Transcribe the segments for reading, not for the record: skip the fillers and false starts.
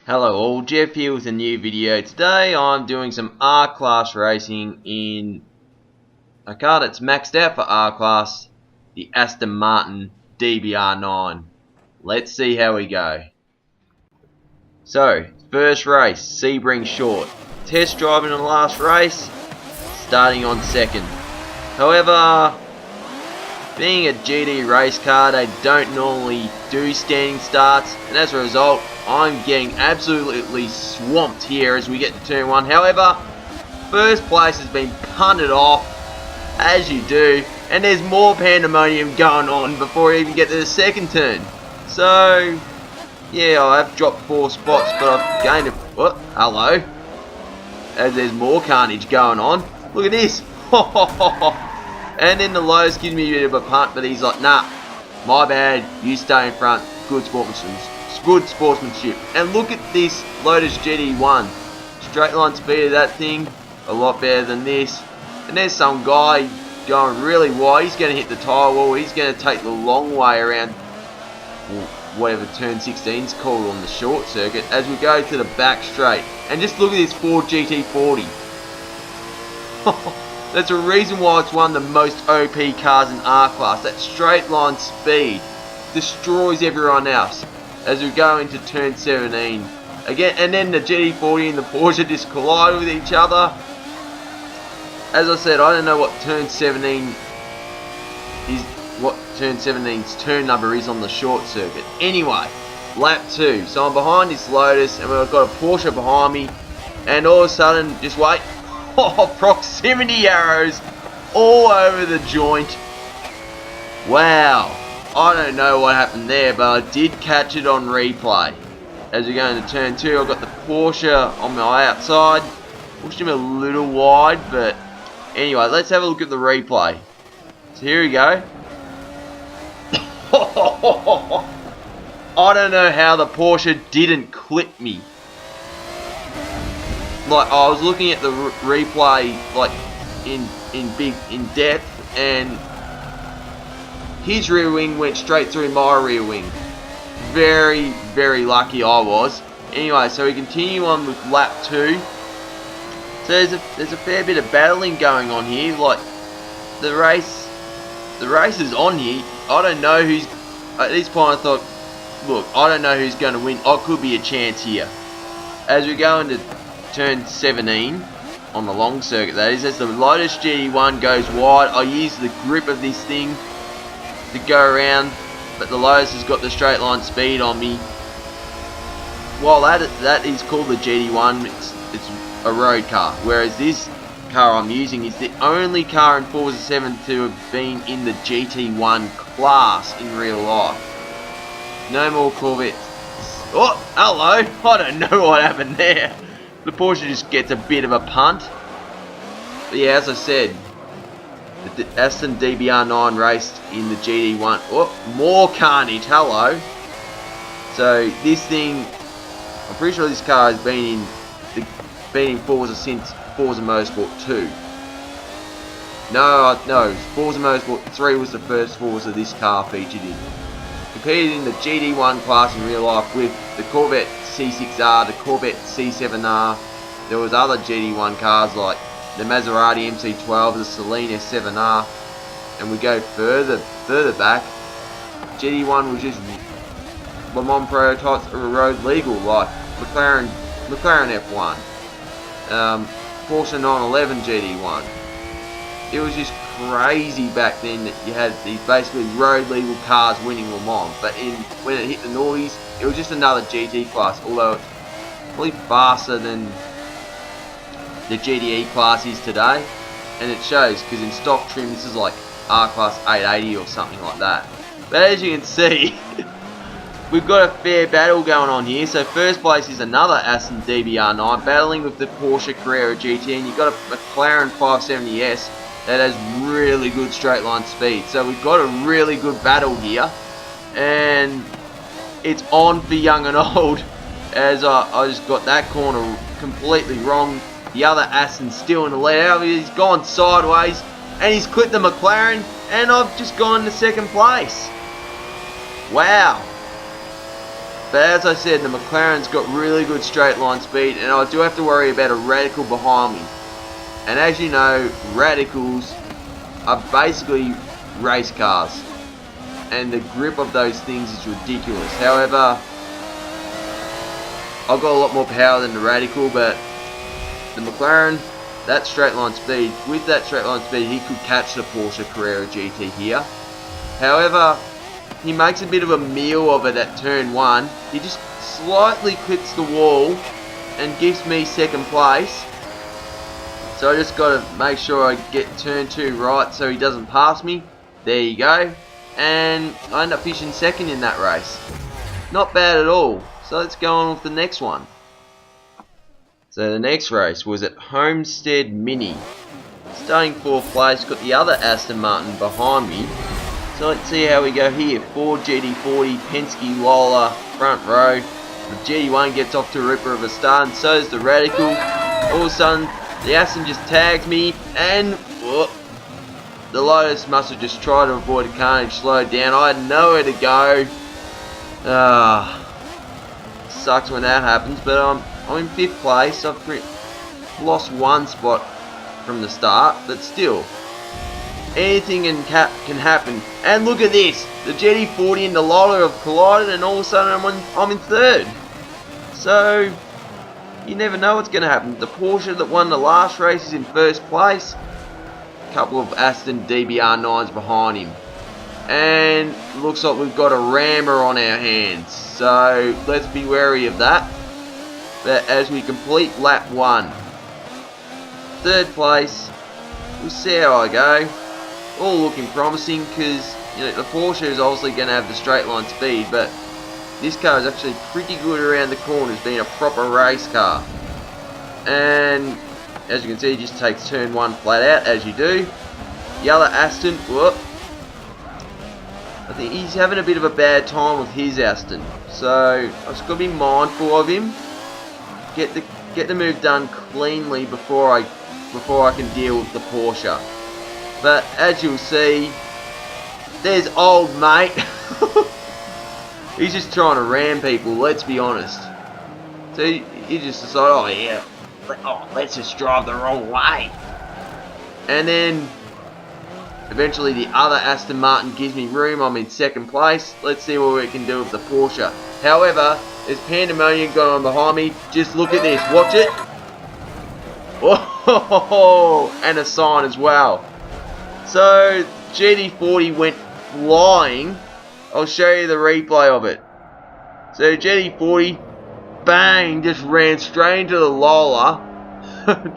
Hello all, Jeff here with a new video. Today I'm doing some R-Class racing in a car that's maxed out for R-Class, the Aston Martin DBR9. Let's see how we go. So, first race, Sebring Short. Test driving in the last race, starting on second. However, being a GT race car, they don't normally do standing starts, and as a result, I'm getting absolutely swamped here as we get to turn 1. However, first place has been punted off, as you do, and there's more pandemonium going on before we even get to the second turn. So, yeah, I have dropped 4 spots, but I've gained a... What? Hello? As there's more carnage going on. Look at this. And then the Lotus gives me a bit of a punt, but he's like, nah, my bad, you stay in front. Good sportsmanship. And look at this Lotus GT1. Straight line speed of that thing, a lot better than this. And there's some guy going really wide. He's going to hit the tyre wall. He's going to take the long way around, whatever turn 16 is called on the short circuit, as we go to the back straight. And just look at this Ford GT40. That's a reason why it's one of the most OP cars in R-Class. That straight line speed destroys everyone else as we go into turn 17. Again, and then the GT40 and the Porsche just collide with each other. As I said, I don't know what turn 17 is, what turn 17's turn number is on the short circuit. Anyway, lap 2. So I'm behind this Lotus and we've got a Porsche behind me, and all of a sudden, just wait. Oh, proximity arrows all over the joint. Wow. I don't know what happened there, but I did catch it on replay. As we go into turn 2, I've got the Porsche on my outside. Pushed him a little wide, but anyway, let's have a look at the replay. So here we go. I don't know how the Porsche didn't clip me. Like, I was looking at the replay, like, in depth, and his rear wing went straight through my rear wing. Very, very lucky I was. Anyway, so we continue on with lap 2. So there's a fair bit of battling going on here. Like, the race is on here. I don't know who's... At this point I thought, look, I don't know who's going to win. I could be a chance here. As we go into turn 17 on the long circuit, that is, as the Lotus GT1 goes wide, I use the grip of this thing to go around, but the Lotus has got the straight line speed on me. While that is called the GT1, it's a road car, whereas this car I'm using is the only car in Forza 7 to have been in the GT1 class in real life. No more Corvettes. Oh, hello! I don't know what happened there. The Porsche just gets a bit of a punt. But yeah, as I said, the Aston DBR9 raced in the GT1. Oh, more carnage, hello. So this thing, I'm pretty sure this car has been in Forza since Forza Motorsport 2. No, Forza Motorsport 3 was the first Forza this car featured in. Competed in the GT1 class in real life with the Corvette C6R, the Corvette C7R. There was other GT1 cars like the Maserati MC12, the Saleen S7R, and we go further back. GT1 was just Le Mans prototypes that were road legal, like McLaren F1, Porsche 911 GT1. It was just crazy back then that you had these basically road legal cars winning Le Mans. But when it hit the noughties, it was just another GT class, although it's probably faster than the GTE class is today. And it shows, because in stock trim this is like R-Class 880 or something like that. But as you can see, we've got a fair battle going on here. So first place is another Aston DBR9 battling with the Porsche Carrera GT, and you've got a McLaren 570S that has really good straight line speed. So we've got a really good battle here, and it's on for young and old, as I just got that corner completely wrong. The other Aston's still in the lead. He's gone sideways and he's clipped the McLaren, and I've just gone to second place. Wow. But as I said, the McLaren's got really good straight line speed, and I do have to worry about a Radical behind me. And as you know, Radicals are basically race cars, and the grip of those things is ridiculous. However, I've got a lot more power than the Radical, but the McLaren, that straight line speed, with that straight line speed, he could catch the Porsche Carrera GT here. However, he makes a bit of a meal of it at turn 1. He just slightly clips the wall and gives me second place. So I just got to make sure I get turn 2 right so he doesn't pass me. There you go. And I end up finishing second in that race. Not bad at all. So let's go on with the next one. So the next race was at Homestead Mini. Starting 4th place, got the other Aston Martin behind me. So let's see how we go here. Ford GT40, Penske Lola, front row. The GT1 gets off to a ripper of a start, and so does the Radical. All of a sudden, the Aston just tags me, and whoop, the Lotus must have just tried to avoid a carnage, slowed down. I had nowhere to go. Sucks when that happens, but I'm in 5th place. I've lost 1 spot from the start, but still, anything can happen. And look at this, the GT40 and the Lola have collided, and all of a sudden I'm in 3rd. So you never know what's going to happen. The Porsche that won the last race is in 1st place. A couple of Aston DBR9s behind him. And looks like we've got a rammer on our hands. So let's be wary of that. But as we complete lap 1, 3rd place, we'll see how I go. All looking promising, because the Porsche is obviously going to have the straight line speed, but this car is actually pretty good around the corners, being a proper race car. And as you can see, he just takes turn 1 flat out, as you do. The other Aston, whoop, I think he's having a bit of a bad time with his Aston, so I've just got to be mindful of him. Get the move done cleanly before I can deal with the Porsche. But as you'll see, there's old mate. He's just trying to ram people, let's be honest. So he just decided, oh yeah, let's just drive the wrong way. And then eventually the other Aston Martin gives me room. I'm in 2nd place. Let's see what we can do with the Porsche. However, there's pandemonium going on behind me. Just look at this, watch it. Oh, and a sign as well. So GT40 went flying. I'll show you the replay of it. So GT40, bang, just ran straight into the Lola.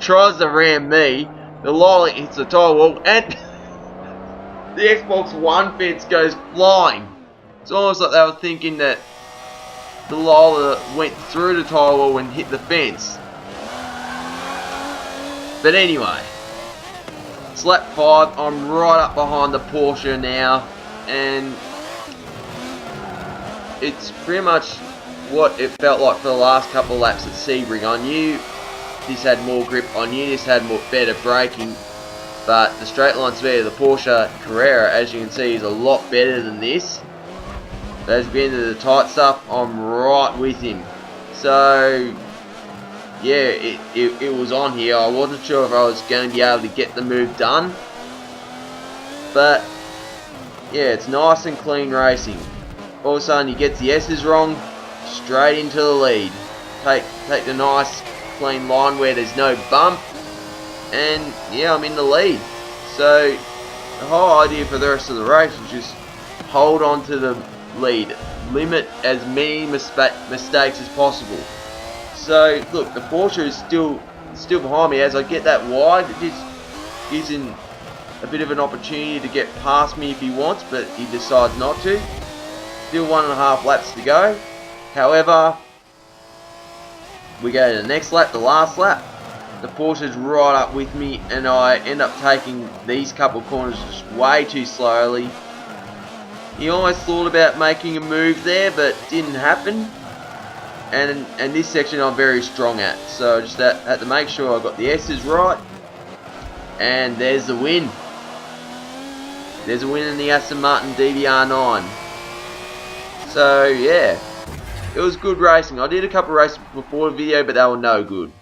Tries to ram me. The Lola hits the tire wall, and the Xbox One fence goes flying. It's almost like they were thinking that the Lola went through the tire wall and hit the fence. But anyway, it's lap 5. I'm right up behind the Porsche now, and it's pretty much what it felt like for the last couple of laps at Sebring. I knew this had more grip, I knew this had better braking, but the straight line speed of the Porsche Carrera, as you can see, is a lot better than this. But as we get into the tight stuff, I'm right with him. So yeah, it was on here. I wasn't sure if I was going to be able to get the move done, but yeah, it's nice and clean racing. All of a sudden he gets the S's wrong, straight into the lead. Take the nice clean line where there's no bump, and yeah, I'm in the lead. So the whole idea for the rest of the race was just hold on to the lead, limit as many mistakes as possible. So look, the Porsche is still behind me. As I get that wide, it just gives him a bit of an opportunity to get past me if he wants, but he decides not to. Still 1.5 laps to go. However, we go to the next lap, the last lap. The Porsche's right up with me, and I end up taking these couple corners just way too slowly. He almost thought about making a move there, but didn't happen. And this section I'm very strong at, so I just had to make sure I got the S's right. And there's the win. There's a win in the Aston Martin DBR9. So yeah, It was good racing. I did a couple of races before the video, but they were no good.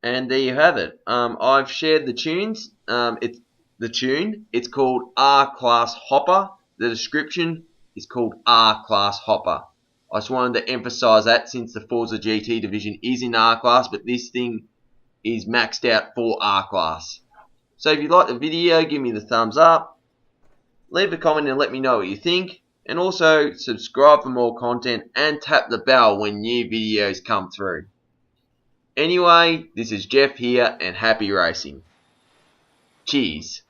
And there you have it. I've shared the tunes. It's the tune. It's called R-Class Hopper. The description is called R-Class Hopper. I just wanted to emphasize that since the Forza GT division is in R-Class, but this thing is maxed out for R-Class. So if you like the video, give me the thumbs up. Leave a comment and let me know what you think. And also subscribe for more content and tap the bell when new videos come through. Anyway, this is Jeff here and happy racing. Cheers.